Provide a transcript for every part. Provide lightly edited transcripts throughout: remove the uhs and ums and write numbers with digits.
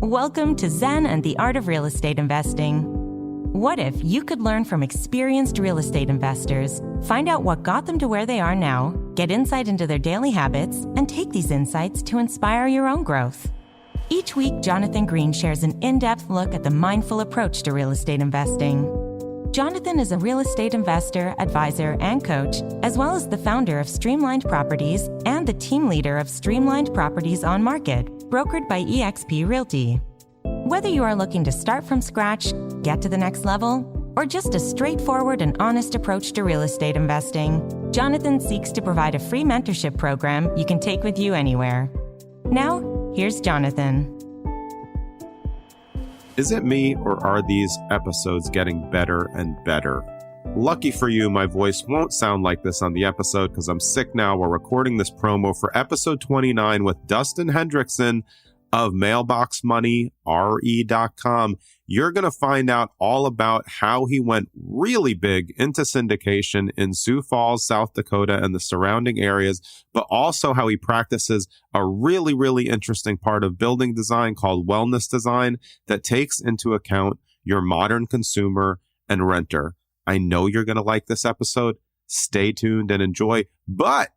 Welcome to Zen and the Art of Real Estate Investing. What if you could learn from experienced real estate investors, find out what got them to where they are now, get insight into their daily habits, and take these insights to inspire your own growth? Each week, Jonathan Green shares an in-depth look at the mindful approach to real estate investing. Jonathan is a real estate investor, advisor, and coach, as well as the founder of Streamlined Properties and the team leader of Streamlined Properties on Market, brokered by eXp Realty. Whether you are looking to start from scratch, get to the next level, or just a straightforward and honest approach to real estate investing, Jonathan seeks to provide a free mentorship program you can take with you anywhere. Now, here's Jonathan. Is it me, or are these episodes getting better and better? Lucky for you, my voice won't sound like this on the episode because I'm sick now. We're recording this promo for episode 29 with Dusten Hendrickson of Mailbox Money, RE.com. You're going to find out all about how he went really big into syndication in Sioux Falls, South Dakota, and the surrounding areas, but also how he practices a really, really interesting part of building design called wellness design that takes into account your modern consumer and renter. I know you're going to like this episode. Stay tuned and enjoy. But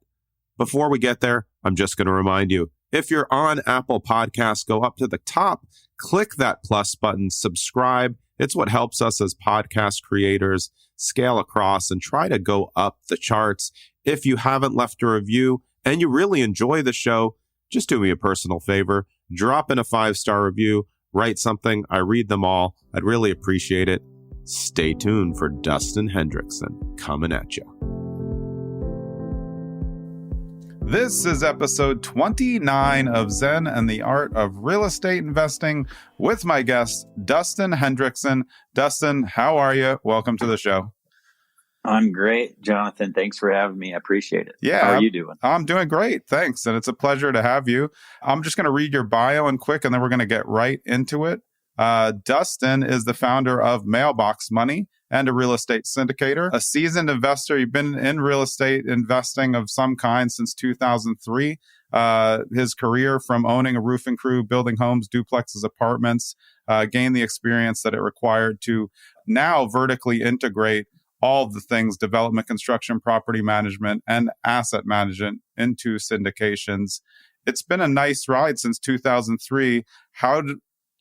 before we get there, I'm just going to remind you, if you're on Apple Podcasts, go up to the top, click that plus button, subscribe. It's what helps us as podcast creators scale across and try to go up the charts. If you haven't left a review and you really enjoy the show, just do me a personal favor. Drop in a 5-star review, write something. I read them all. I'd really appreciate it. Stay tuned for Dusten Hendrickson coming at you. This is episode 29 of Zen and the Art of Real Estate Investing with my guest, Dusten Hendrickson. Dusten, how are you? Welcome to the show. I'm great, Jonathan. Thanks for having me. I appreciate it. Yeah. How are you doing? I'm doing great. Thanks. And it's a pleasure to have you. I'm just going to read your bio and quick, and then we're going to get right into it. Dusten is the founder of Mailbox Money and a real estate syndicator, a seasoned investor. You've been in real estate investing of some kind since 2003. His career from owning a roofing crew, building homes, duplexes, apartments, gained the experience that it required to now vertically integrate all of the things, development, construction, property management, and asset management into syndications. It's been a nice ride since 2003. How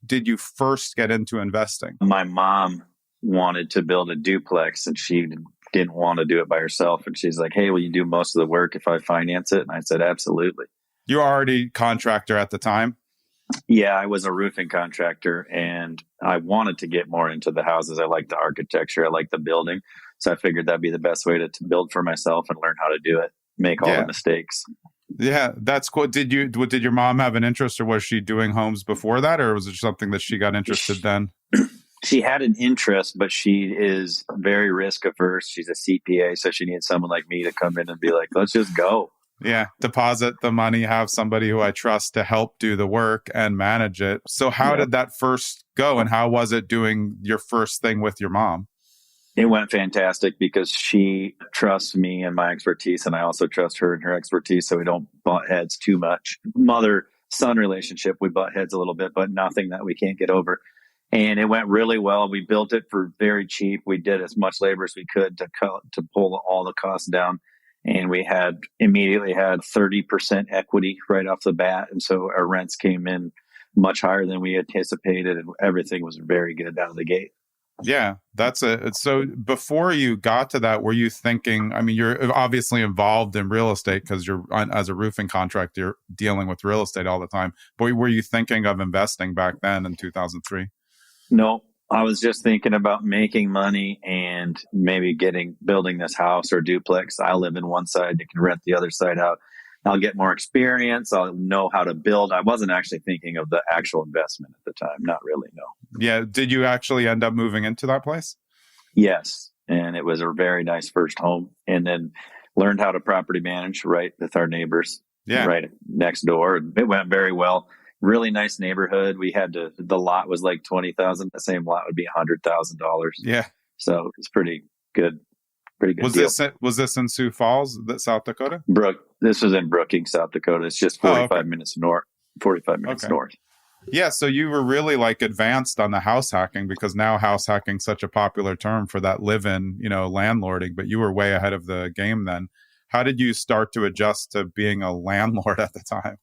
did you first get into investing? My mom wanted to build a duplex and she didn't want to do it by herself. And she's like, hey, will you do most of the work if I finance it? And I said, absolutely. You were already contractor at the time? Yeah, I was a roofing contractor and I wanted to get more into the houses. I like the architecture. I like the building. So I figured that'd be the best way to build for myself and learn how to do it, make all the mistakes. Yeah, that's cool. Did your mom have an interest, or was she doing homes before that, or was it something that she got interested then? She had an interest, but she is very risk averse. She's a CPA, so she needs someone like me to come in and be like, let's just go. Yeah, deposit the money, have somebody who I trust to help do the work and manage it. So how did that first go, and how was it doing your first thing with your mom? It went fantastic because she trusts me and my expertise, and I also trust her and her expertise, so we don't butt heads too much. Mother-son relationship, we butt heads a little bit, but nothing that we can't get over. And it went really well. We built it for very cheap. We did as much labor as we could to pull all the costs down. And we immediately had 30% equity right off the bat. And so our rents came in much higher than we anticipated, and everything was very good out of the gate. Yeah, so before you got to that, were you thinking, I mean, you're obviously involved in real estate because you're as a roofing contractor, you're dealing with real estate all the time. But were you thinking of investing back then in 2003? No, I was just thinking about making money and maybe building this house or duplex. I live in one side, you can rent the other side out. I'll get more experience. I'll know how to build. I wasn't actually thinking of the actual investment at the time. Not really, no. Yeah. Did you actually end up moving into that place? Yes. And it was a very nice first home. And then learned how to property manage right with our neighbors right next door. It went very well. Really nice neighborhood. The lot was like $20,000. The same lot would be $100,000. Yeah. So it's pretty good. Pretty good. Was this in Sioux Falls, South Dakota? This was in Brookings, South Dakota. It's just 45 minutes north. 45 minutes north. Yeah, so you were really like advanced on the house hacking, because now house hacking is such a popular term for that live-in, landlording, but you were way ahead of the game then. How did you start to adjust to being a landlord at the time?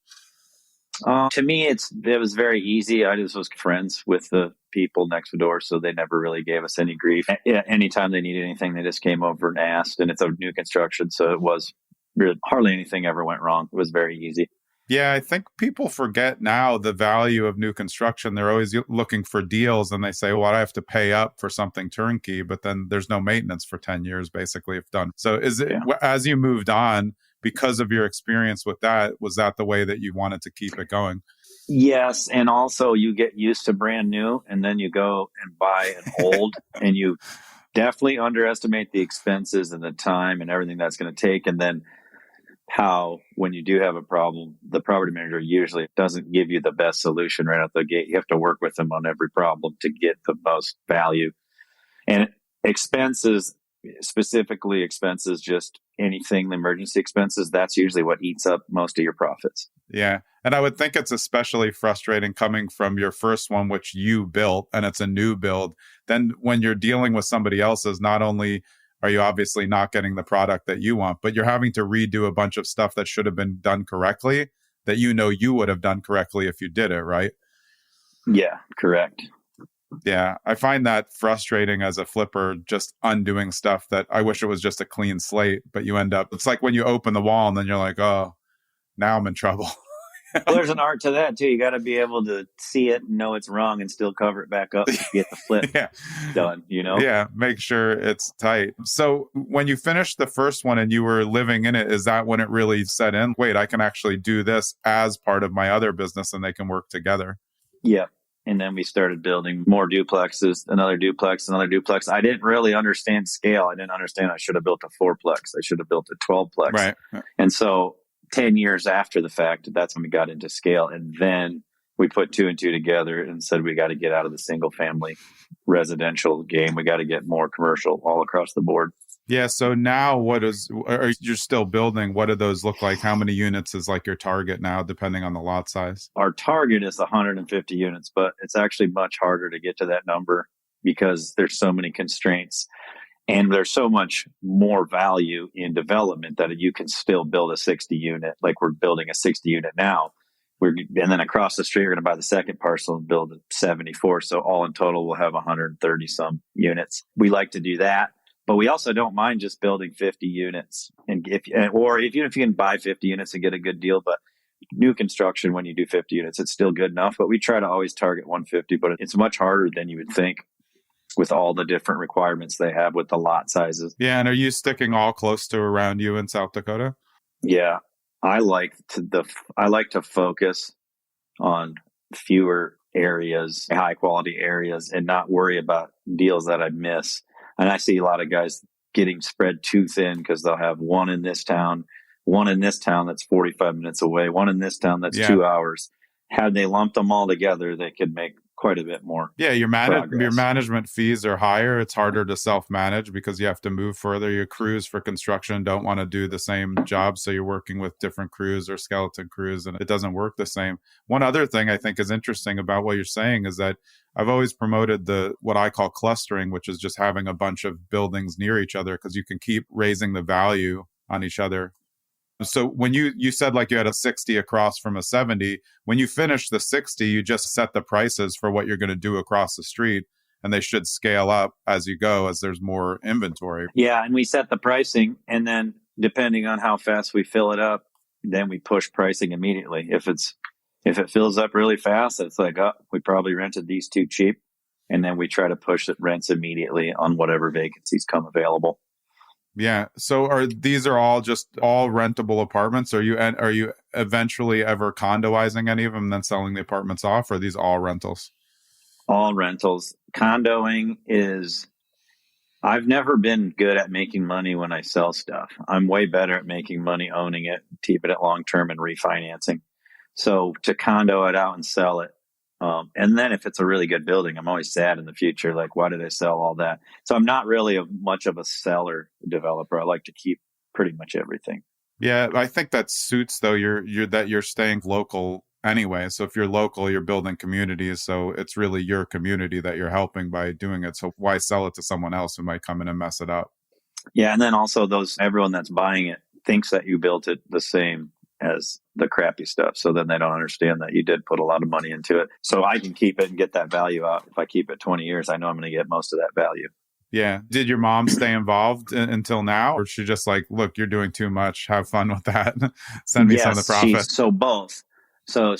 To me, it was very easy. I just was friends with the people next door, so they never really gave us any grief. Anytime they needed anything, they just came over and asked. And it's a new construction, so it was really hardly anything ever went wrong. It was very easy. Yeah, I think people forget now the value of new construction. They're always looking for deals, and they say, well, I have to pay up for something turnkey, but then there's no maintenance for 10 years, basically, if done. So as you moved on, because of your experience with that, was that the way that you wanted to keep it going? Yes. And also you get used to brand new, and then you go and buy an old and you definitely underestimate the expenses and the time and everything that's going to take. And then how, when you do have a problem, the property manager usually doesn't give you the best solution right out the gate. You have to work with them on every problem to get the most value. And expenses, specifically expenses, just anything, the emergency expenses, that's usually what eats up most of your profits. Yeah. And I would think it's especially frustrating coming from your first one, which you built, and it's a new build. Then when you're dealing with somebody else's, not only are you obviously not getting the product that you want, but you're having to redo a bunch of stuff that should have been done correctly, that you would have done correctly if you did it, right? Yeah, correct. Yeah, I find that frustrating as a flipper, just undoing stuff that I wish it was just a clean slate, but you end up, it's like when you open the wall and then you're like, oh, now I'm in trouble. Well, there's an art to that too. You got to be able to see it and know it's wrong and still cover it back up to get the flip done, Yeah, make sure it's tight. So when you finished the first one and you were living in it, is that when it really set in? Wait, I can actually do this as part of my other business and they can work together. Yeah. And then we started building more duplexes, another duplex, another duplex. I didn't really understand scale. I didn't understand I should have built a 4-plex. I should have built a 12-plex. Right. And so 10 years after the fact, that's when we got into scale. And then we put 2 and 2 together and said, we got to get out of the single family residential game. We got to get more commercial all across the board. Yeah. So now you're still building? What do those look like? How many units is like your target now, depending on the lot size? Our target is 150 units, but it's actually much harder to get to that number because there's so many constraints. And there's so much more value in development that you can still build a 60 unit. Like we're building a 60 unit now. And then across the street, we're going to buy the second parcel and build a 74. So all in total, we'll have 130 some units. We like to do that, but we also don't mind just building 50 units. And even if you can buy 50 units and get a good deal, but new construction, when you do 50 units, it's still good enough. But we try to always target 150, but it's much harder than you would think, with all the different requirements they have with the lot sizes. Yeah. And are you sticking all close to around you in South Dakota? Yeah. I like to focus on fewer areas, high quality areas, and not worry about deals that I miss. And I see a lot of guys getting spread too thin because they'll have one in this town that's 45 minutes away, one in this town that's 2 hours. Had they lumped them all together, they could make quite a bit more. Yeah, your management fees are higher. It's harder to self-manage because you have to move further. Your crews for construction don't want to do the same job, so you're working with different crews or skeleton crews, and it doesn't work the same. One other thing I think is interesting about what you're saying is that I've always promoted what I call clustering, which is just having a bunch of buildings near each other because you can keep raising the value on each other. So when you said like you had a 60 across from a 70, when you finish the 60, you just set the prices for what you're going to do across the street, and they should scale up as you go, as there's more inventory. Yeah. And we set the pricing, and then depending on how fast we fill it up, then we push pricing immediately. If it fills up really fast, it's like, oh, we probably rented these too cheap. And then we try to push the rents immediately on whatever vacancies come available. Yeah. So these all rentable apartments? Are you eventually ever condoizing any of them and then selling the apartments off? Or are these all rentals? All rentals. Condoing I've never been good at making money when I sell stuff. I'm way better at making money owning it, keeping it long term, and refinancing. So to condo it out and sell it. And then if it's a really good building, I'm always sad in the future. Like, why did I sell all that? So I'm not really much of a seller developer. I like to keep pretty much everything. Yeah, I think that suits though. You're staying local anyway. So if you're local, you're building communities. So it's really your community that you're helping by doing it. So why sell it to someone else who might come in and mess it up? Yeah. And then also everyone that's buying it thinks that you built it the same as the crappy stuff. So then they don't understand that you did put a lot of money into it. So I can keep it and get that value out. If I keep it 20 years, I know I'm going to get most of that value. Yeah. Did your mom stay involved until now? Or she just like, look, you're doing too much. Have fun with that. Send me some of the profit. So both. So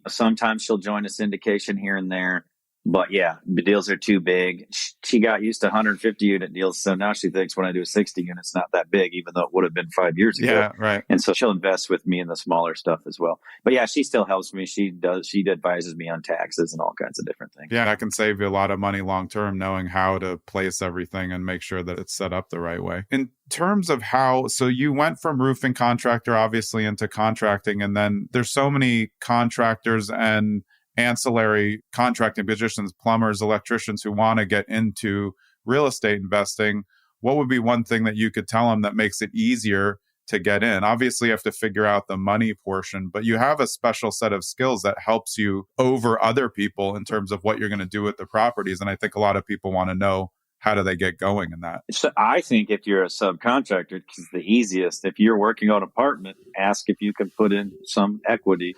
sometimes she'll join a syndication here and there. But yeah, the deals are too big. She got used to 150 unit deals. So now she thinks when I do a 60 unit, it's not that big, even though it would have been 5 years ago. Yeah, right. And so she'll invest with me in the smaller stuff as well. But yeah, she still helps me. She advises me on taxes and all kinds of different things. Yeah, that can save you a lot of money long term, knowing how to place everything and make sure that it's set up the right way. In terms of so you went from roofing contractor, obviously, into contracting, and then there's so many contractors and ancillary contracting positions, plumbers, electricians who want to get into real estate investing. What would be one thing that you could tell them that makes it easier to get in? Obviously, you have to figure out the money portion, but you have a special set of skills that helps you over other people in terms of what you're going to do with the properties. And I think a lot of people want to know, how do they get going in that? So I think if you're a subcontractor, it's the easiest. If you're working on an apartment, ask if you can put in some equity.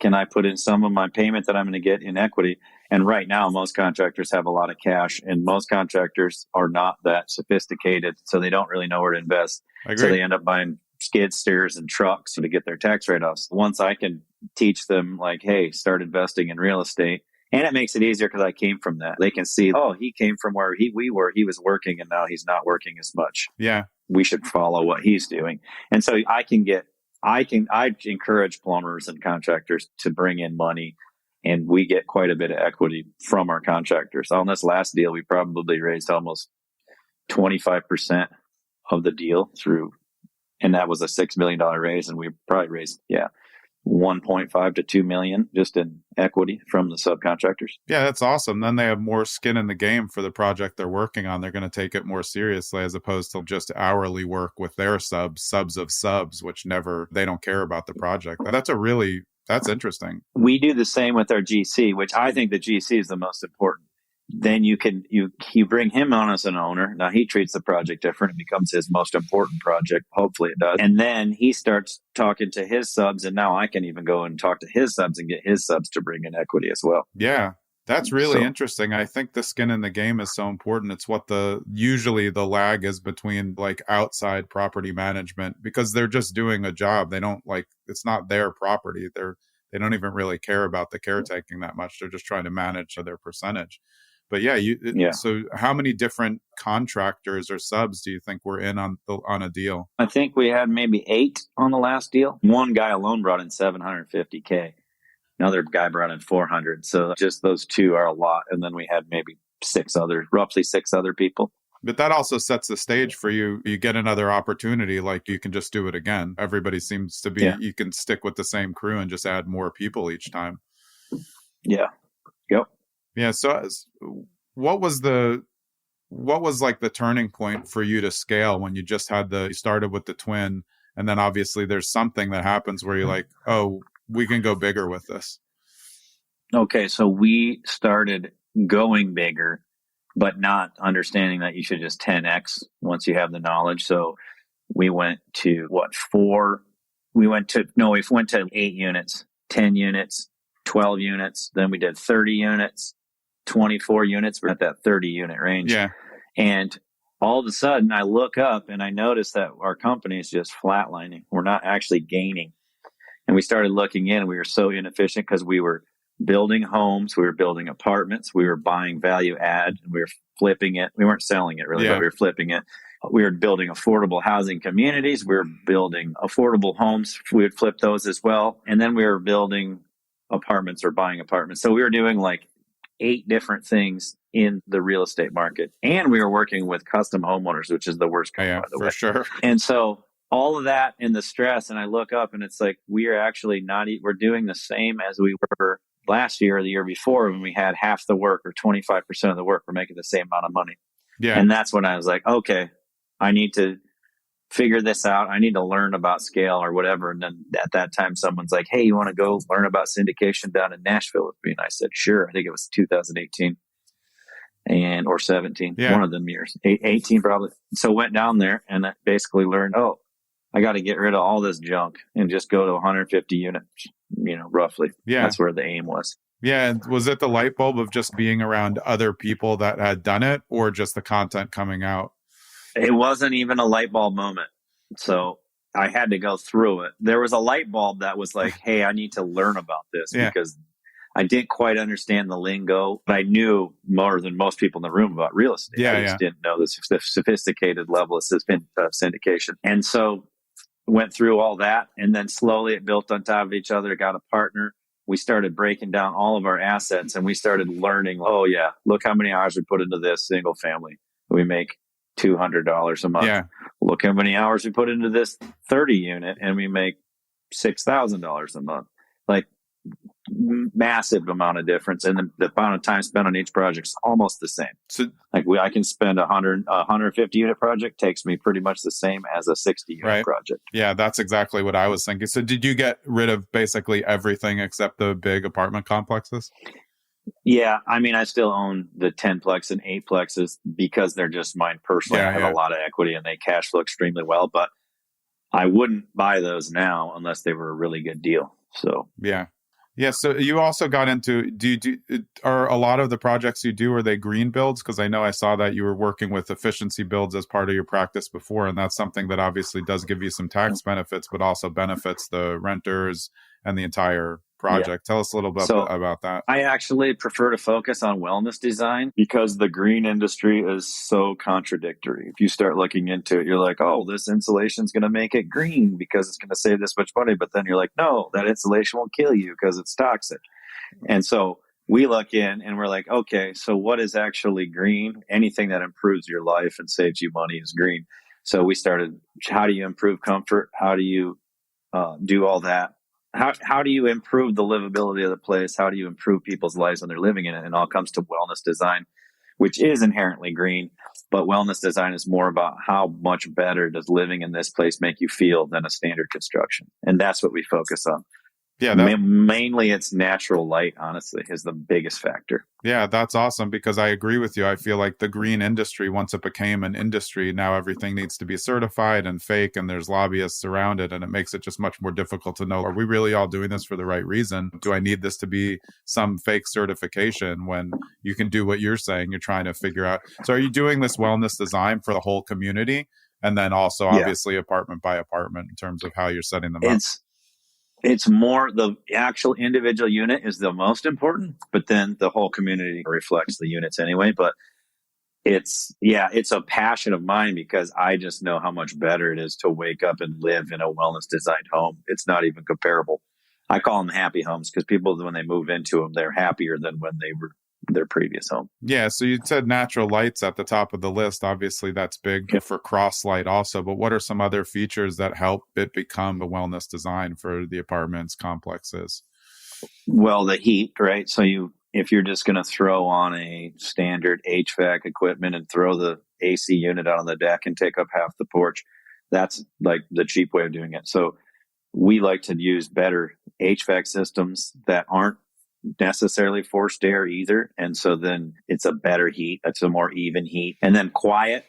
Can I put in some of my payment that I'm going to get in equity? And right now, most contractors have a lot of cash, and most contractors are not that sophisticated, so they don't really know where to invest. So they end up buying skid steers and trucks to get their tax write-offs. Once I can teach them, like, hey, start investing in real estate, and it makes it easier because I came from that. They can see, oh, he came from where he was working, and now he's not working as much. Yeah, we should follow what he's doing. And so I encourage plumbers and contractors to bring in money, and we get quite a bit of equity from our contractors. On this last deal, we probably raised almost 25% of the deal through, and that was a $6 million raise. And we probably raised, 1.5 to 2 million just in equity from the subcontractors. Yeah, that's awesome. Then they have more skin in the game for the project they're working on. They're going to take it more seriously as opposed to just hourly work with their subs of subs, which they don't care about the project. That's interesting. We do the same with our GC, which I think the GC is the most important. Then you bring him on as an owner. Now he treats the project different. It becomes his most important project. Hopefully it does. And then he starts talking to his subs, and now I can even go and talk to his subs and get his subs to bring in equity as well. Yeah. That's really interesting. I think the skin in the game is so important. It's what usually the lag is between like outside property management, because they're just doing a job. They don't it's not their property. They don't even really care about the caretaking that much. They're just trying to manage their percentage. But so how many different contractors or subs do you think were in on a deal? I think we had maybe 8 on the last deal. One guy alone brought in $750K. Another guy brought in 400. So just those 2 are a lot. And then we had maybe roughly 6 other people. But that also sets the stage for you. You get another opportunity, like you can just do it again. Everybody seems to be, you can stick with the same crew and just add more people each time. Yeah. Yep. Yeah. So what was like the turning point for you to scale when you started with the twin, and then obviously there's something that happens where you're like, oh, we can go bigger with this? Okay. So we started going bigger, but not understanding that you should just 10X once you have the knowledge. So we went to 4? We went to 8 units, 10 units, 12 units. Then we did 30 units. 24 units. We're at that 30 unit range. Yeah. And all of a sudden I look up and I notice that our company is just flatlining. We're not actually gaining. And we started looking in, and we were so inefficient because we were building homes, we were building apartments, we were buying value add, and we were flipping it. We weren't selling it really, but we were flipping it. We were building affordable housing communities. We were building affordable homes. We would flip those as well. And then we were building apartments or buying apartments. So we were doing like 8 different things in the real estate market. And we were working with custom homeowners, which is the worst kind, by the way. For sure. And so all of that and the stress, and I look up and it's like, we are actually we're doing the same as we were last year or the year before when we had half the work or 25% of the work. We're making the same amount of money. Yeah. And that's when I was like, okay, I need to figure this out. I need to learn about scale or whatever. And then at that time, someone's like, hey, you want to go learn about syndication down in Nashville with me? And I said, sure. I think it was 2018 or 17, one of them years, 18 probably. So went down there and I basically learned, I got to get rid of all this junk and just go to 150 units, roughly. Yeah. That's where the aim was. Yeah. And was it the light bulb of just being around other people that had done it, or just the content coming out? It wasn't even a light bulb moment. So I had to go through it. There was a light bulb that was like, hey, I need to learn about this because I didn't quite understand the lingo, but I knew more than most people in the room about real estate. I just didn't know the sophisticated level of syndication. And so went through all that, and then slowly it built on top of each other, got a partner. We started breaking down all of our assets, and we started learning, look how many hours we put into this single family. We make $200 a month. Yeah. Look how many hours we put into this 30 unit, and we make $6,000 a month. Like, massive amount of difference, and the amount of time spent on each project is almost the same. So, like I can spend 150 unit project takes me pretty much the same as a 60 unit project. Yeah, that's exactly what I was thinking. So, did you get rid of basically everything except the big apartment complexes? Yeah, I mean, I still own the 10-plex and 8-plexes because they're just mine personally. I have a lot of equity and they cash flow extremely well, but I wouldn't buy those now unless they were a really good deal. So yeah. So you also got into, are a lot of the projects you do, are they green builds? Because I know I saw that you were working with efficiency builds as part of your practice before, and that's something that obviously does give you some tax benefits, but also benefits the renters and the entire project. Tell us a little bit about that. I actually prefer to focus on wellness design because the green industry is so contradictory. If you start looking into it, you're like, this insulation is going to make it green because it's going to save this much money. But then you're like, no, that insulation will kill you because it's toxic. And so we look in and we're like, okay, so what is actually green? Anything that improves your life and saves you money is green. So we started, how do you improve comfort? How do you do all that? How do you improve the livability of the place? How do you improve people's lives when they're living in it? And it all comes to wellness design, which is inherently green. But wellness design is more about how much better does living in this place make you feel than a standard construction. And that's what we focus on. Yeah, mainly it's natural light, honestly, is the biggest factor. Yeah, that's awesome because I agree with you. I feel like the green industry, once it became an industry, now everything needs to be certified and fake, and there's lobbyists around it, and it makes it just much more difficult to know, are we really all doing this for the right reason? Do I need this to be some fake certification when you can do what you're saying? You're trying to figure out. So are you doing this wellness design for the whole community? And then also obviously apartment by apartment in terms of how you're setting them up? It's more the actual individual unit is the most important, but then the whole community reflects the units anyway. But it's a passion of mine because I just know how much better it is to wake up and live in a wellness designed home. It's not even comparable. I call them happy homes because people, when they move into them, they're happier than when they were their previous home. Yeah. So you said natural lights at the top of the list. Obviously that's big for cross light also, but what are some other features that help it become a wellness design for the apartments complexes? Well, the heat, right? So if you're just going to throw on a standard HVAC equipment and throw the AC unit out on the deck and take up half the porch, that's like the cheap way of doing it. So we like to use better HVAC systems that aren't necessarily forced air either. And so then it's a better heat. It's a more even heat. And then quiet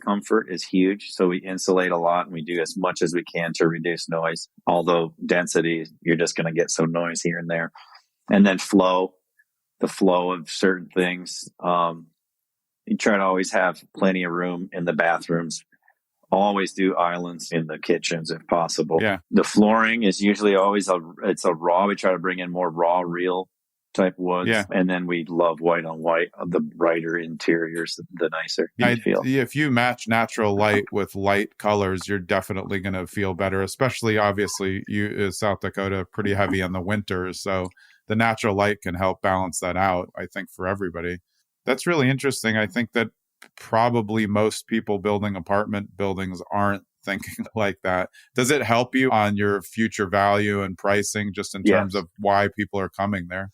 comfort is huge. So we insulate a lot and we do as much as we can to reduce noise. Although density, you're just going to get some noise here and there. And then the flow of certain things. You try to always have plenty of room in the bathrooms. Always do islands in the kitchens if possible. Yeah. The flooring is usually always it's a raw. We try to bring in more raw, real type woods. Yeah. And then we love white on white. The brighter interiors, the nicer you feel. If you match natural light with light colors, you're definitely going to feel better, especially obviously South Dakota, pretty heavy in the winters. So the natural light can help balance that out, I think, for everybody. That's really interesting. I think that probably most people building apartment buildings aren't thinking like that. Does it help you on your future value and pricing just in terms of why people are coming there?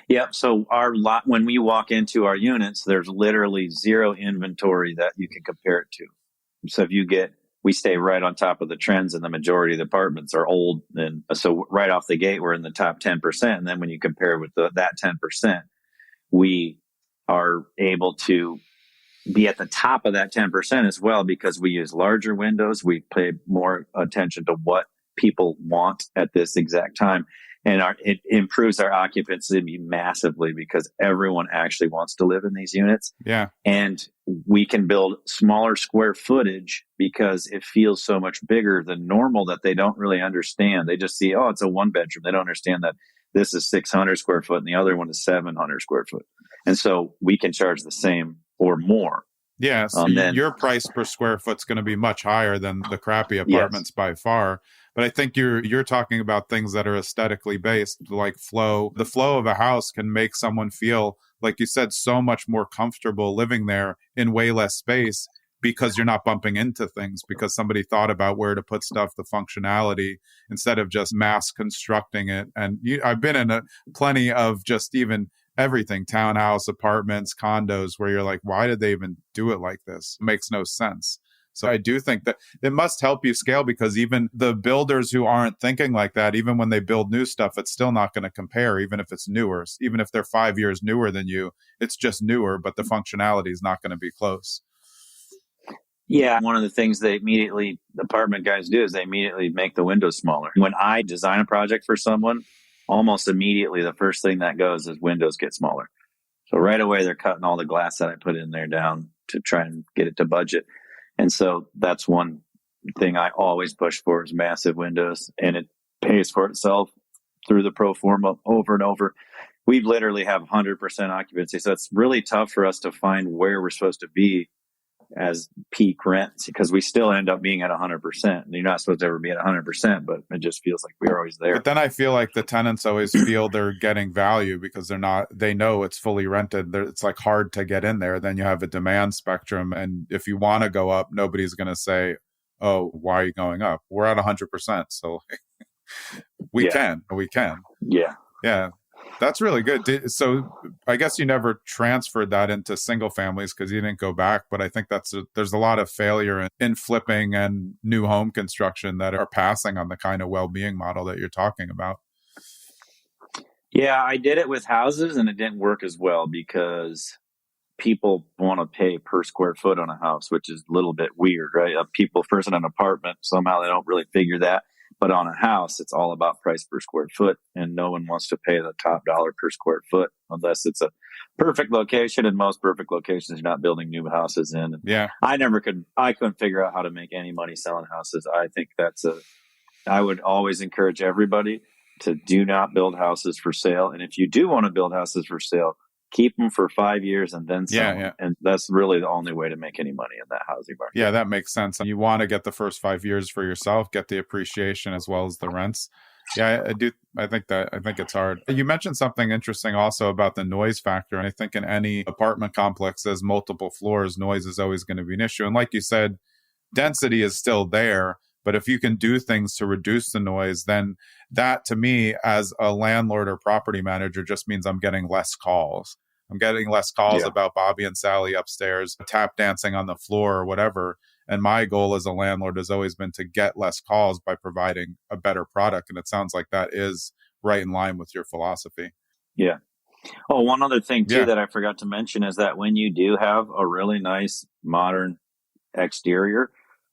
Yep. So our lot, when we walk into our units, there's literally zero inventory that you can compare it to. So if you get we stay right on top of the trends, and the majority of the apartments are old. And so right off the gate, we're in the top 10%. And then when you compare with that 10%, we are able to be at the top of that 10% as well, because we use larger windows. We pay more attention to what people want at this exact time. And it improves our occupancy massively because everyone actually wants to live in these units. Yeah. And we can build smaller square footage because it feels so much bigger than normal that they don't really understand. They just see, oh, it's a one bedroom. They don't understand that this is 600 square foot and the other one is 700 square foot. And so we can charge the same or more. Yeah, so your price per square foot is going to be much higher than the crappy apartments by far. But I think you're talking about things that are aesthetically based, like flow. The flow of a house can make someone feel, like you said, so much more comfortable living there in way less space because you're not bumping into things, because somebody thought about where to put stuff, the functionality, instead of just mass constructing it. And I've been in plenty of just even everything, townhouse, apartments, condos, where you're like, why did they even do it like this? It makes no sense. So I do think that it must help you scale, because even the builders who aren't thinking like that, even when they build new stuff, it's still not going to compare, even if it's newer. Even if they're 5 years newer than you, it's just newer, but the functionality is not going to be close. Yeah. One of the things the apartment guys do is they immediately make the windows smaller. When I design a project for someone, almost immediately, the first thing that goes is windows get smaller. So right away, they're cutting all the glass that I put in there down to try and get it to budget. And so that's one thing I always push for is massive windows, and it pays for itself through the pro forma over and over. We literally have 100% occupancy. So it's really tough for us to find where we're supposed to be as peak rents, because we still end up being at 100%. And you're not supposed to ever be at 100%, but it just feels like we're always there. But then I feel like the tenants always feel they're getting value because they know it's fully rented. It's like hard to get in there. Then you have a demand spectrum. And if you want to go up, nobody's going to say, oh, why are you going up? We're at 100%. So we can. Yeah. Yeah. That's really good. So I guess you never transferred that into single families because you didn't go back. But I think there's a lot of failure in flipping and new home construction that are passing on the kind of well-being model that you're talking about. Yeah, I did it with houses and it didn't work as well because people want to pay per square foot on a house, which is a little bit weird, right? People first in an apartment, somehow they don't really figure that. But on a house, it's all about price per square foot, and no one wants to pay the top dollar per square foot unless it's a perfect location. And most perfect locations, you're not building new houses in. Yeah, I couldn't figure out how to make any money selling houses. I think I would always encourage everybody to do not build houses for sale. And if you do want to build houses for sale, keep them for 5 years and then sell them. And that's really the only way to make any money in that housing market. Yeah, that makes sense. You want to get the first 5 years for yourself, get the appreciation as well as the rents. Yeah, I do. I think it's hard. You mentioned something interesting also about the noise factor. And I think in any apartment complex that has multiple floors, noise is always going to be an issue. And like you said, density is still there. But if you can do things to reduce the noise, then that to me as a landlord or property manager just means I'm getting less calls. I'm getting less calls about Bobby and Sally upstairs, tap dancing on the floor or whatever. And my goal as a landlord has always been to get less calls by providing a better product. And it sounds like that is right in line with your philosophy. Yeah. Oh, one other thing too that I forgot to mention is that when you do have a really nice modern exterior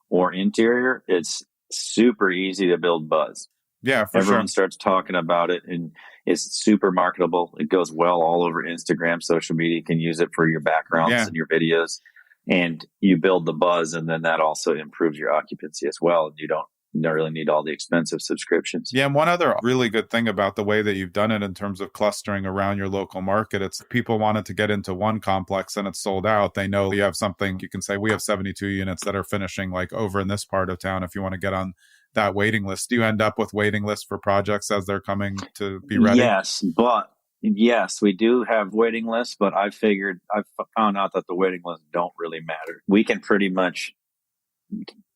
or interior, it's super easy to build buzz. Yeah, for Everyone starts talking about it, and it's super marketable. It goes well all over Instagram, social media. You can use it for your backgrounds and your videos, and you build the buzz, and then that also improves your occupancy as well. You don't really need all the expensive subscriptions. Yeah, and one other really good thing about the way that you've done it in terms of clustering around your local market, it's people wanted to get into one complex and it's sold out. They know you have something, you can say, we have 72 units that are finishing like over in this part of town if you want to get on that waiting list. Do you end up with waiting lists for projects as they're coming to be ready? Yes, we do have waiting lists, but I've found out that the waiting lists don't really matter. We can pretty much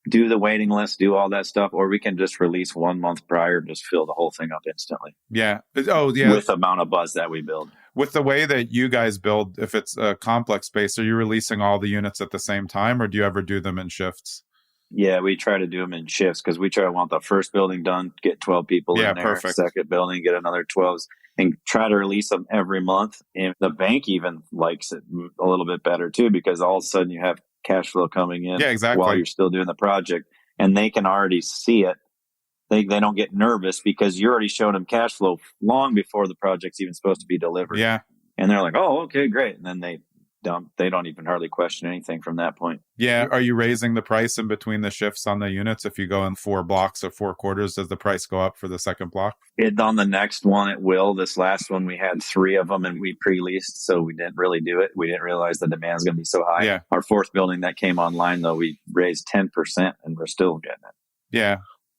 do the waiting list, do all that stuff, or we can just release 1 month prior, just fill the whole thing up instantly. Yeah. Oh, yeah. With the amount of buzz that we build. With the way that you guys build, if it's a complex space, are you releasing all the units at the same time, or do you ever do them in shifts? Yeah, we try to do them in shifts because we try to want the first building done, get 12 people in there, perfect. second building, get another 12, and try to release them every month. And the bank even likes it a little bit better too, because all of a sudden you have cash flow coming in while you're still doing the project, and they can already see it. They don't get nervous because you're already showing them cash flow long before the project's even supposed to be delivered. Yeah. And they're like, oh, okay, great. And then they don't even hardly question anything from that point. Yeah. Are you raising the price in between the shifts on the units? If you go in 4 blocks or 4 quarters, does the price go up for the second block? On the next one, it will. This last one, we had 3 of them and we pre-leased, so we didn't really do it. We didn't realize the demand is going to be so high. Yeah. Our 4th building that came online, though, we raised 10% and we're still getting it. Yeah.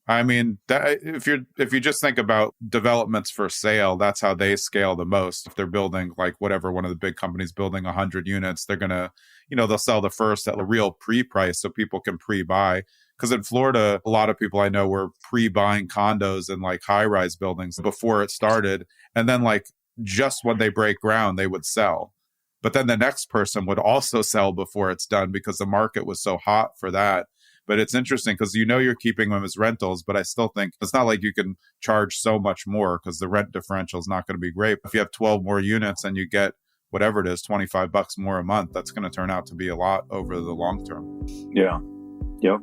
I mean, if you just think about developments for sale, that's how they scale the most. If they're building like whatever, one of the big companies building 100 units, they're going to, they'll sell the first at a real pre-price so people can pre-buy. Because in Florida, a lot of people I know were pre-buying condos and like high-rise buildings before it started. And then like just when they break ground, they would sell. But then the next person would also sell before it's done because the market was so hot for that. But it's interesting because you're keeping them as rentals, but I still think it's not like you can charge so much more because the rent differential is not going to be great. If you have 12 more units and you get whatever it is, $25 more a month, that's going to turn out to be a lot over the long term. Yeah. Yep.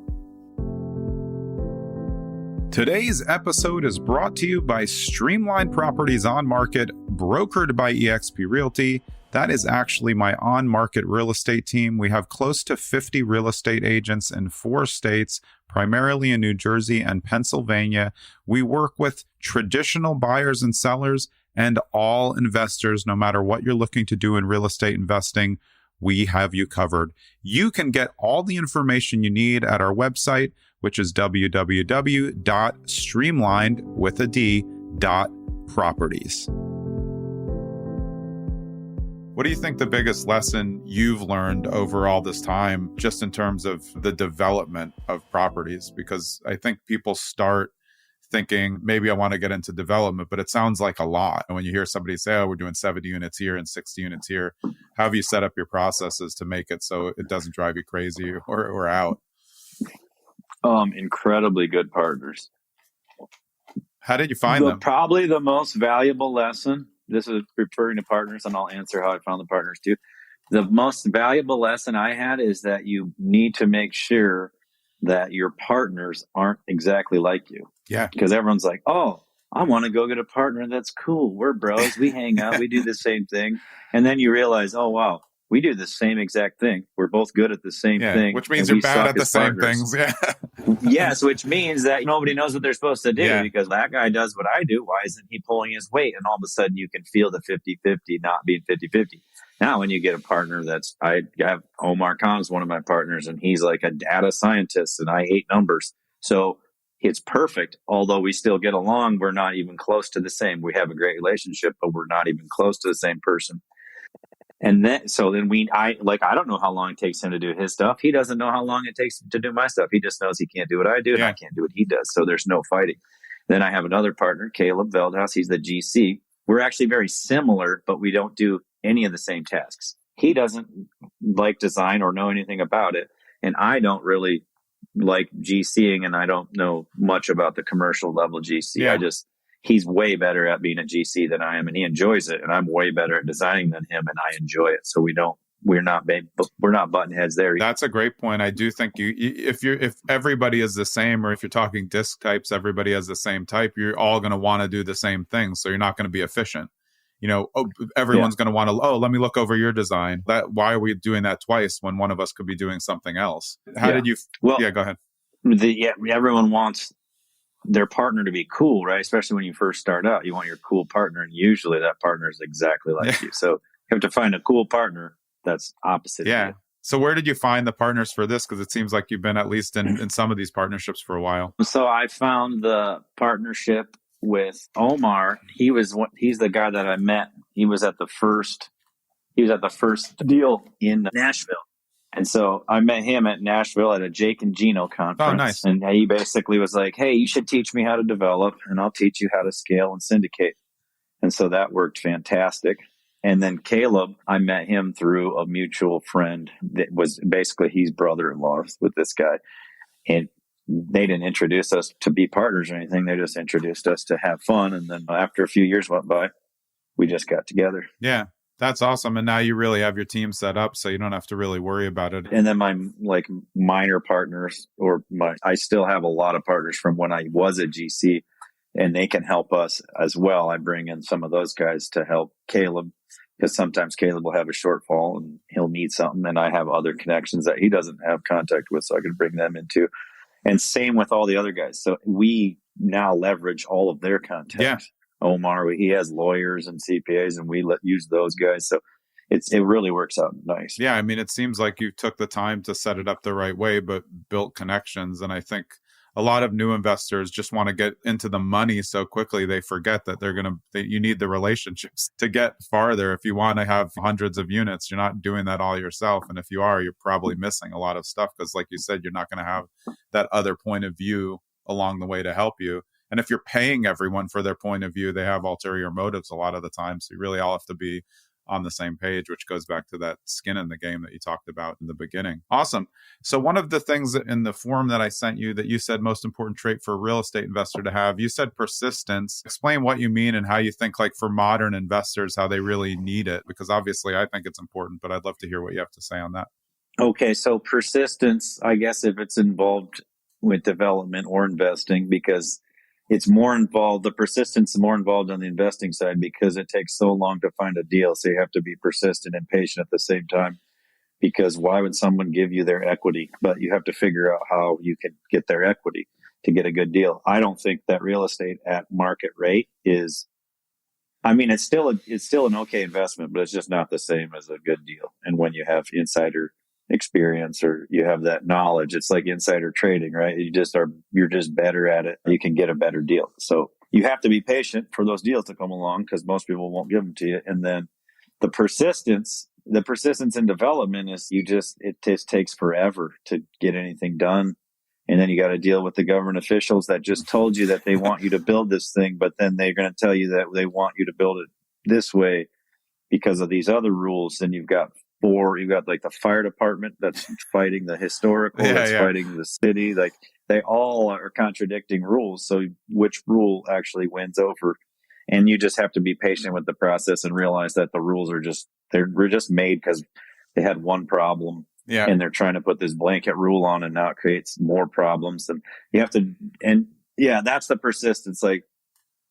Today's episode is brought to you by Streamline Properties On Market, brokered by eXp Realty. That is actually my on-market real estate team. We have close to 50 real estate agents in 4 states, primarily in New Jersey and Pennsylvania. We work with traditional buyers and sellers and all investors, no matter what you're looking to do in real estate investing. We have you covered. You can get all the information you need at our website, which is www.streamlined.properties. What do you think the biggest lesson you've learned over all this time, just in terms of the development of properties? Because I think people start thinking, maybe I want to get into development, but it sounds like a lot. And when you hear somebody say, oh, we're doing 70 units here and 60 units here, how have you set up your processes to make it so it doesn't drive you crazy or out? Incredibly good partners. How did you find them? Probably the most valuable lesson. This is referring to partners, and I'll answer how I found the partners too. The most valuable lesson I had is that you need to make sure that your partners aren't exactly like you. Yeah. Because everyone's like, oh, I want to go get a partner that's cool. We're bros. We hang out. We do the same thing. And then you realize, oh, wow, we do the same exact thing. We're both good at the same thing. Which means you're bad at the same things. Yeah. Yes, which means that nobody knows what they're supposed to do because that guy does what I do. Why isn't he pulling his weight? And all of a sudden you can feel the 50-50 not being 50-50. Now, when you get a partner I have Omar Khan's one of my partners, and he's like a data scientist, and I hate numbers. So it's perfect. Although we still get along, we're not even close to the same. We have a great relationship, but we're not even close to the same person. And then I don't know how long it takes him to do his stuff. He doesn't know how long it takes to do my stuff. He just knows he can't do what I do and I can't do what he does. So there's no fighting. Then I have another partner, Caleb Veldhouse. He's the GC. We're actually very similar, but we don't do any of the same tasks. He doesn't like design or know anything about it. And I don't really like GCing, and I don't know much about the commercial level GC. Yeah. He's way better at being a GC than I am, and he enjoys it. And I'm way better at designing than him, and I enjoy it. So we're not button heads there. That's a great point. I do think if everybody is the same, or if you're talking disc types, everybody has the same type, you're all going to want to do the same thing. So you're not going to be efficient. Everyone's going to want to, let me look over your design. Why are we doing that twice when one of us could be doing something else? How did you? Well, go ahead. Everyone wants their partner to be cool, right? Especially when you first start out, you want your cool partner, and usually that partner is exactly like you. So you have to find a cool partner that's opposite. Yeah. of you. So where did you find the partners for this? Because it seems like you've been at least in some of these partnerships for a while. So I found the partnership with Omar. He's the guy that I met. He was at the first deal in Nashville. And so I met him at Nashville at a Jake and Gino conference. Oh, nice. And he basically was like, hey, you should teach me how to develop, and I'll teach you how to scale and syndicate. And so that worked fantastic. And then Caleb, I met him through a mutual friend that was basically he's brother-in-law with this guy. And they didn't introduce us to be partners or anything. They just introduced us to have fun. And then after a few years went by, we just got together. Yeah, that's awesome. And now you really have your team set up, so you don't have to really worry about it. And then my minor partners, I still have a lot of partners from when I was at GC, and they can help us as well. I bring in some of those guys to help Caleb, because sometimes Caleb will have a shortfall and he'll need something. And I have other connections that he doesn't have contact with, so I can bring them into. And same with all the other guys. So we now leverage all of their contacts. Yeah. Omar, he has lawyers and CPAs, and we use those guys. So it really works out nice. Yeah. I mean, it seems like you took the time to set it up the right way, but built connections. And I think a lot of new investors just want to get into the money so quickly they forget that you need the relationships to get farther. If you want to have hundreds of units, you're not doing that all yourself. And if you are, you're probably missing a lot of stuff, because like you said, you're not going to have that other point of view along the way to help you. And if you're paying everyone for their point of view, they have ulterior motives a lot of the time. So you really all have to be on the same page, which goes back to that skin in the game that you talked about in the beginning. Awesome. So one of the things in the form that I sent you that you said most important trait for a real estate investor to have, you said persistence. Explain what you mean and how you think, like, for modern investors, how they really need it, because obviously I think it's important, but I'd love to hear what you have to say on that. Okay. So persistence, I guess, if it's involved with development or investing, because it's more involved, the persistence is more involved on the investing side, because it takes so long to find a deal. So you have to be persistent and patient at the same time, because why would someone give you their equity? But you have to figure out how you can get their equity to get a good deal. I don't think that real estate at market rate is, I mean, it's still an okay investment, but it's just not the same as a good deal. And when you have insider experience or you have that knowledge, it's like insider trading, right? You're just better at it. You can get a better deal. So you have to be patient for those deals to come along, because most people won't give them to you. And then the persistence in development is it just takes forever to get anything done. And then you got to deal with the government officials that just told you that they want you to build this thing, but then they're going to tell you that they want you to build it this way because of these other rules. And you've got like the fire department that's fighting the historical, fighting the city. Like, they all are contradicting rules. So which rule actually wins over? And you just have to be patient with the process and realize that the rules were just made because they had one problem. Yeah. And they're trying to put this blanket rule on, and now it creates more problems. And you have to, that's the persistence. Like,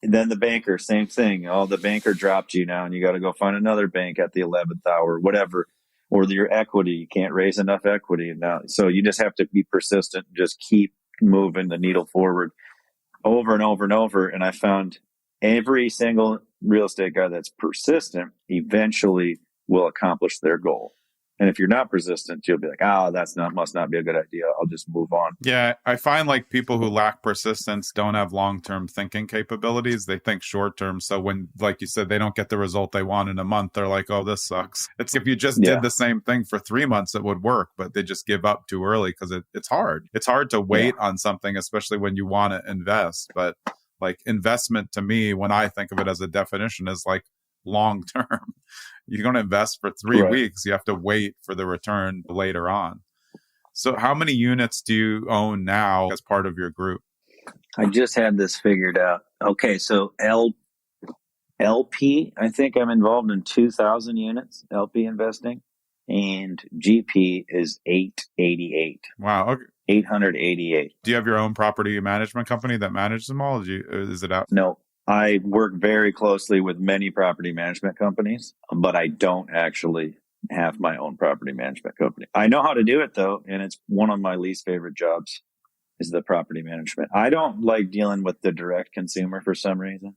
then the banker, same thing. Oh, the banker dropped you now, and you got to go find another bank at the 11th hour, whatever. Or your equity, you can't raise enough equity. And now, so you just have to be persistent and just keep moving the needle forward over and over and over. And I found every single real estate guy that's persistent eventually will accomplish their goal. And if you're not persistent, you'll be like, must not be a good idea. I'll just move on. Yeah, I find like people who lack persistence don't have long-term thinking capabilities. They think short-term. So when, like you said, they don't get the result they want in a month, they're like, oh, this sucks. It's if you just did the same thing for 3 months, it would work, but they just give up too early because it's hard. It's hard to wait on something, especially when you want to invest. But like investment to me, when I think of it as a definition, is like long term. You're going to invest for 3 weeks. You have to wait for the return later on. So how many units do you own now as part of your group? I just had this figured out. Okay, so LP, I think I'm involved in 2,000 units, LP investing, and GP is 888. Wow. Okay. 888. Do you have your own property management company that manages them all? Is it out? No. I work very closely with many property management companies, but I don't actually have my own property management company. I know how to do it, though, and it's one of my least favorite jobs is the property management. I don't like dealing with the direct consumer for some reason.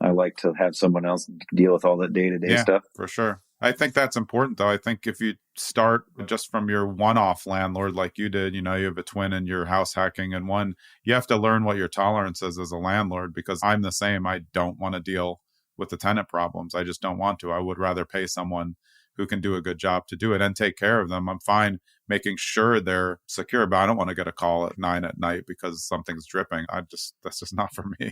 I like to have someone else deal with all the day-to-day stuff. For sure. I think that's important, though. I think if you start just from your one-off landlord like you did, you have a twin and you're house hacking and one, you have to learn what your tolerance is as a landlord, because I'm the same. I don't want to deal with the tenant problems. I just don't want to. I would rather pay someone who can do a good job to do it and take care of them. I'm fine making sure they're secure, but I don't want to get a call at 9 p.m. because something's dripping. That's just not for me.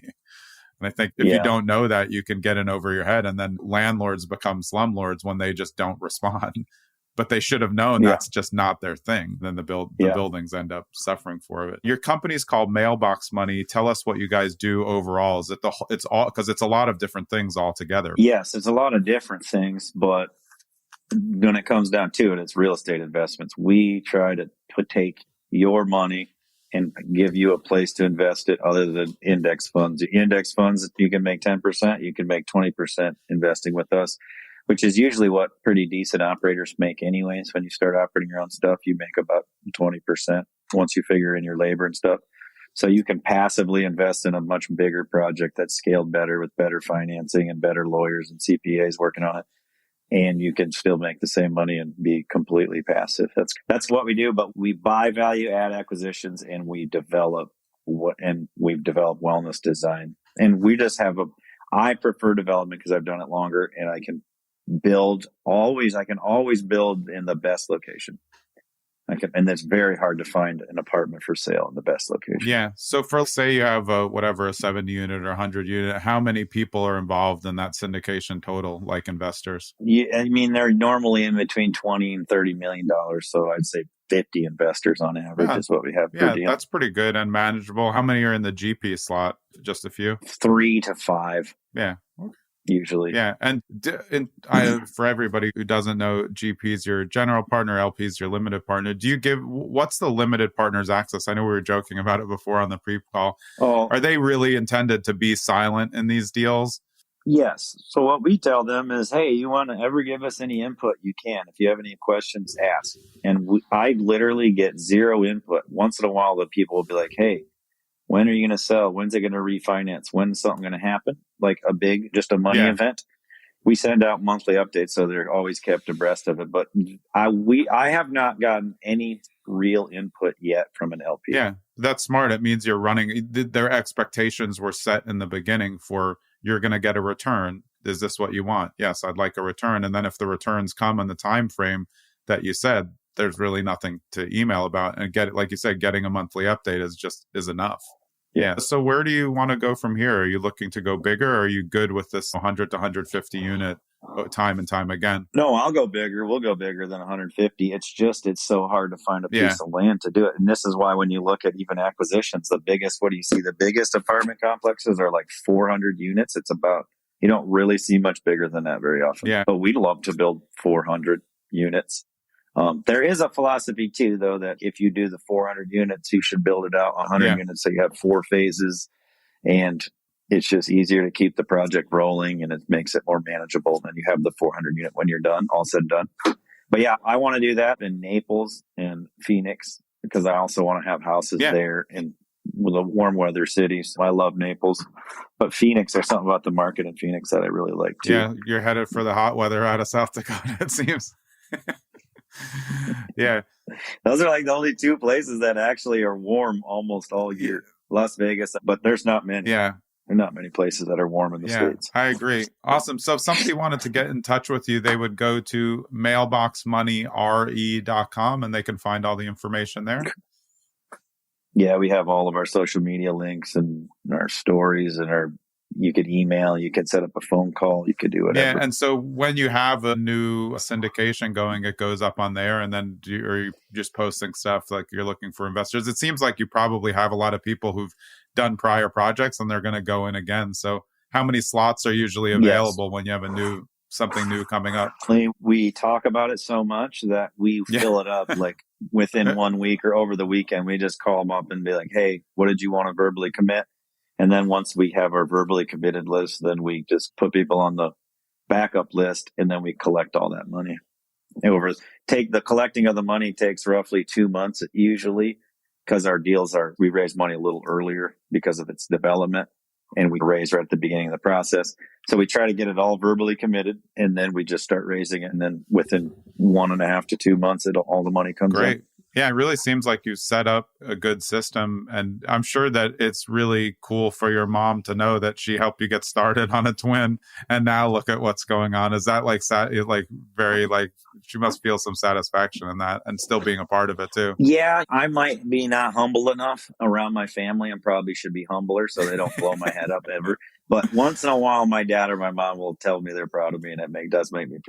And I think if you don't know that, you can get in over your head, and then landlords become slumlords when they just don't respond. but they should have known that's just not their thing. Then the buildings end up suffering for it. Your company's called Mailbox Money. Tell us what you guys do overall. Is it it's all, because it's a lot of different things all together? Yes, it's a lot of different things, but when it comes down to it, it's real estate investments. We try to take your money and give you a place to invest it other than index funds. Index funds, you can make 10%, you can make 20% investing with us, which is usually what pretty decent operators make anyways. When you start operating your own stuff, you make about 20% once you figure in your labor and stuff. So you can passively invest in a much bigger project that's scaled better with better financing and better lawyers and CPAs working on it. And you can still make the same money and be completely passive. That's what we do. But we buy value add acquisitions, and we develop we've developed wellness design. And we just have I prefer development because I've done it longer, and I can always build in the best location. And it's very hard to find an apartment for sale in the best location. Yeah. So for, say you have a 70 unit or 100 unit, how many people are involved in that syndication total, like investors? Yeah, I mean, they're normally in between $20 and $30 million. So I'd say 50 investors on average is what we have per deal. That's pretty good and manageable. How many are in the GP slot? Just a few? 3 to 5. Yeah. Okay. Usually. Yeah. And for everybody who doesn't know, GP's your general partner, LP's your limited partner. What's the limited partner's access? I know we were joking about it before on the pre-call. Are they really intended to be silent in these deals? Yes. So what we tell them is, hey, you want to ever give us any input, you can. If you have any questions, ask. And I literally get zero input. Once in a while, the people will be like, hey, when are you going to sell? When's it going to refinance? When's something going to happen? Like just a money event. We send out monthly updates, so they're always kept abreast of it. But I have not gotten any real input yet from an LP. Yeah, that's smart. It means you're running. Their expectations were set in the beginning for you're going to get a return. Is this what you want? Yes, I'd like a return. And then if the returns come in the time frame that you said, there's really nothing to email about. And like you said, getting a monthly update is enough. Yeah. So where do you want to go from here? Are you looking to go bigger, or are you good with this 100 to 150 unit time and time again? No, I'll go bigger. We'll go bigger than 150. It's so hard to find a piece of land to do it. And this is why when you look at even acquisitions, the biggest apartment complexes are like 400 units. You don't really see much bigger than that very often. Yeah. But we'd love to build 400 units. There is a philosophy too, though, that if you do the 400 units, you should build it out 100 units. So you have 4 phases, and it's just easier to keep the project rolling, and it makes it more manageable. And you have the 400 unit when you're done, all said and done. But yeah, I want to do that in Naples and Phoenix, because I also want to have houses there in the warm weather cities. I love Naples, but Phoenix, there's something about the market in Phoenix that I really like too. Yeah, you're headed for the hot weather out of South Dakota, it seems. Yeah, those are like the only 2 places that actually are warm almost all year. Las Vegas, but there's not many. Yeah, there are not many places that are warm in the States. I agree. Awesome. So if somebody wanted to get in touch with you, they would go to mailboxmoneyre.com and they can find all the information there. Yeah, we have all of our social media links and our stories, and you could email, you could set up a phone call, you could do whatever. Yeah, and so when you have a new syndication going, it goes up on there, and then are you just posting stuff like you're looking for investors? It seems like you probably have a lot of people who've done prior projects and they're going to go in again. So how many slots are usually available when you have something new coming up? We talk about it so much that we fill it up like within 1 week or over the weekend. We just call them up and be like, hey, what did you want to verbally commit? And then once we have our verbally committed list, then we just put people on the backup list, and then we collect all that money. The collecting of the money takes roughly 2 months usually, because our deals we raise money a little earlier because of its development, and we raise right at the beginning of the process. So we try to get it all verbally committed, and then we just start raising it. And then within 1.5 to 2 months, all the money comes in. Yeah, it really seems like you set up a good system, and I'm sure that it's really cool for your mom to know that she helped you get started on a twin, and now look at what's going on. Is that she must feel some satisfaction in that, and still being a part of it too? Yeah, I might be not humble enough around my family, and probably should be humbler so they don't blow my head up ever. But once in a while, my dad or my mom will tell me they're proud of me, and it does make me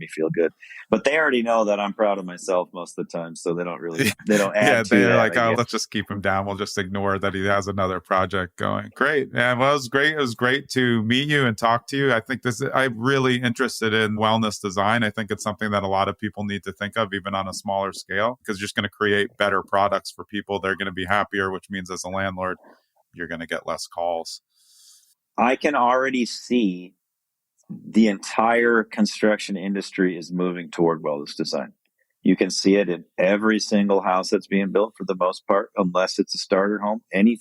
feel good. But they already know that I'm proud of myself most of the time, so they don't add to they're that. like, oh, let's just keep him down. We'll just ignore that he has another project going. Great. Yeah, well, it was great. It was great to meet you and talk to you. I think I'm really interested in wellness design. I think it's something that a lot of people need to think of, even on a smaller scale, because you're just going to create better products for people. They're going to be happier, which means as a landlord, you're going to get less calls. I can already see the entire construction industry is moving toward wellness design. You can see it in every single house that's being built for the most part, unless it's a starter home. Any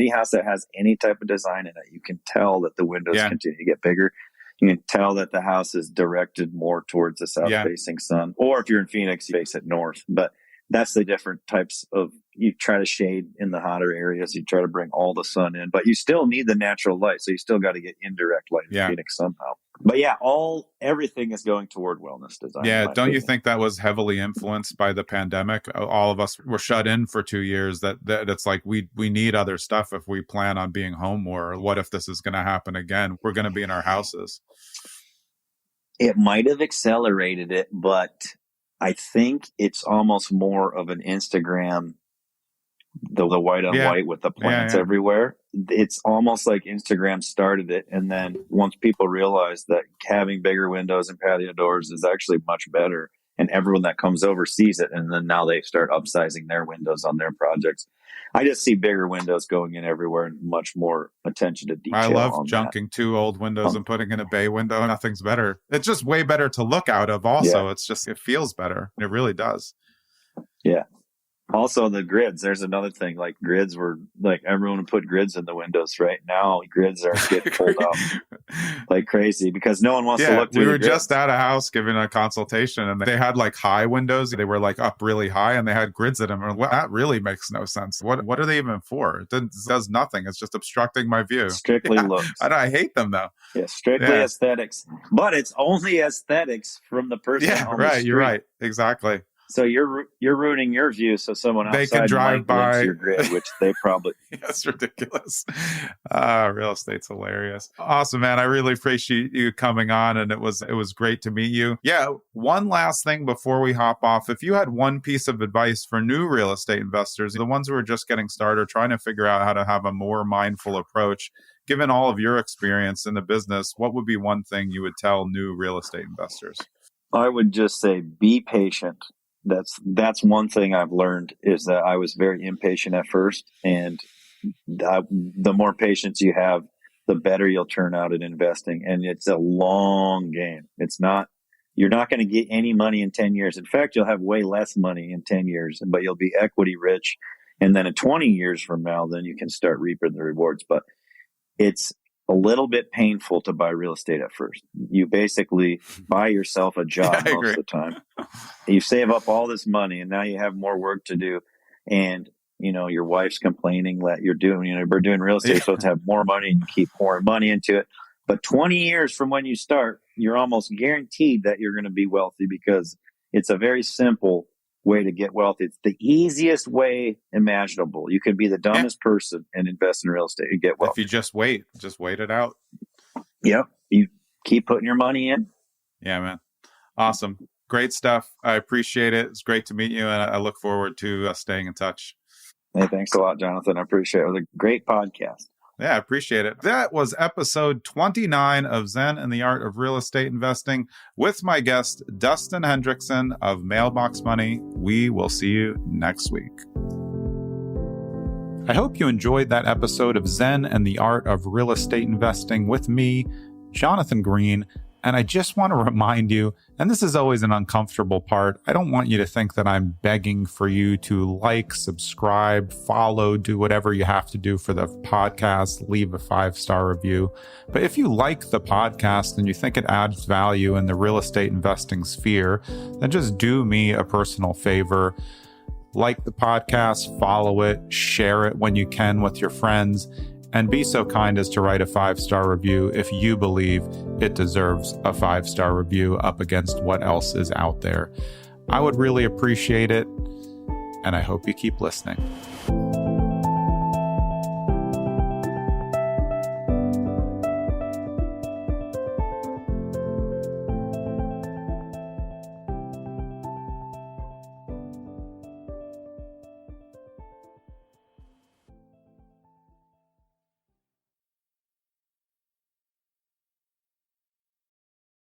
house that has any type of design in it, you can tell that the windows continue to get bigger. You can tell that the house is directed more towards the south-facing sun. Or if you're in Phoenix, you face it north. But that's the different types of, you try to shade in the hotter areas. You try to bring all the sun in, but you still need the natural light. So you still got to get indirect light in Phoenix somehow. But yeah, everything is going toward wellness design. Yeah. Don't you think that was heavily influenced by the pandemic? All of us were shut in for 2 years, that it's like, we need other stuff if we plan on being home more. What if this is going to happen again? We're going to be in our houses. It might have accelerated it, but I think it's almost more of an Instagram, the white on white with the plants everywhere. It's almost like Instagram started it. And then once people realized that having bigger windows and patio doors is actually much better, and everyone that comes over sees it, and then now they start upsizing their windows on their projects. I just see bigger windows going in everywhere and much more attention to detail. I love junking 2 old windows and putting in a bay window. Nothing's better. It's just way better to look out of also. It's just, it feels better. It really does. Yeah. Also, the grids. There's another thing. Like, grids were like, everyone would put grids in the windows. Right now, grids are getting pulled up like crazy because no one wants to look through. We were just at a house giving a consultation, and they had like high windows. They were like up really high, and they had grids in them. And that really makes no sense. What are they even for? It does nothing. It's just obstructing my view. Strictly looks. I hate them though. Yeah, strictly aesthetics. But it's only aesthetics from the person. On the street. You're right. Exactly. So you're ruining your view, so someone outside they can drive by your grid, which they probably. That's ridiculous. Real estate's hilarious. Awesome, man. I really appreciate you coming on, and it was great to meet you. Yeah. One last thing before we hop off: if you had one piece of advice for new real estate investors, the ones who are just getting started, trying to figure out how to have a more mindful approach, given all of your experience in the business, what would be one thing you would tell new real estate investors? I would just say, be patient. That's one thing I've learned, is that I was very impatient at first, and the more patience you have, the better you'll turn out at investing. And it's a long game. You're not going to get any money in 10 years. In fact, you'll have way less money in 10 years, but you'll be equity rich. And then in 20 years from now, then you can start reaping the rewards. But it's a little bit painful to buy real estate at first. You basically buy yourself a job most of the time. You save up all this money, and now you have more work to do. And, your wife's complaining that we're doing real estate, so to have more money, and you keep pouring money into it. But 20 years from when you start, you're almost guaranteed that you're going to be wealthy, because it's a very simple way to get wealthy. It's the easiest way imaginable. You could be the dumbest person and invest in real estate and get wealthy. If you just wait it out. Yep. You keep putting your money in. Yeah, man. Awesome. Great stuff. I appreciate it. It's great to meet you, and I look forward to staying in touch. Hey, thanks a lot, Jonathan. I appreciate it. It was a great podcast. Yeah, I appreciate it. That was episode 29 of Zen and the Art of Real Estate Investing with my guest, Dusten Hendrickson of Mailbox Money. We will see you next week. I hope you enjoyed that episode of Zen and the Art of Real Estate Investing with me, Jonathan Green. And I just want to remind you, and this is always an uncomfortable part, I don't want you to think that I'm begging for you to like, subscribe, follow, do whatever you have to do for the podcast, leave a 5-star review. But if you like the podcast and you think it adds value in the real estate investing sphere, then just do me a personal favor. Like the podcast, follow it, share it when you can with your friends, and be so kind as to write a 5-star review if you believe it deserves a 5-star review up against what else is out there. I would really appreciate it, and I hope you keep listening.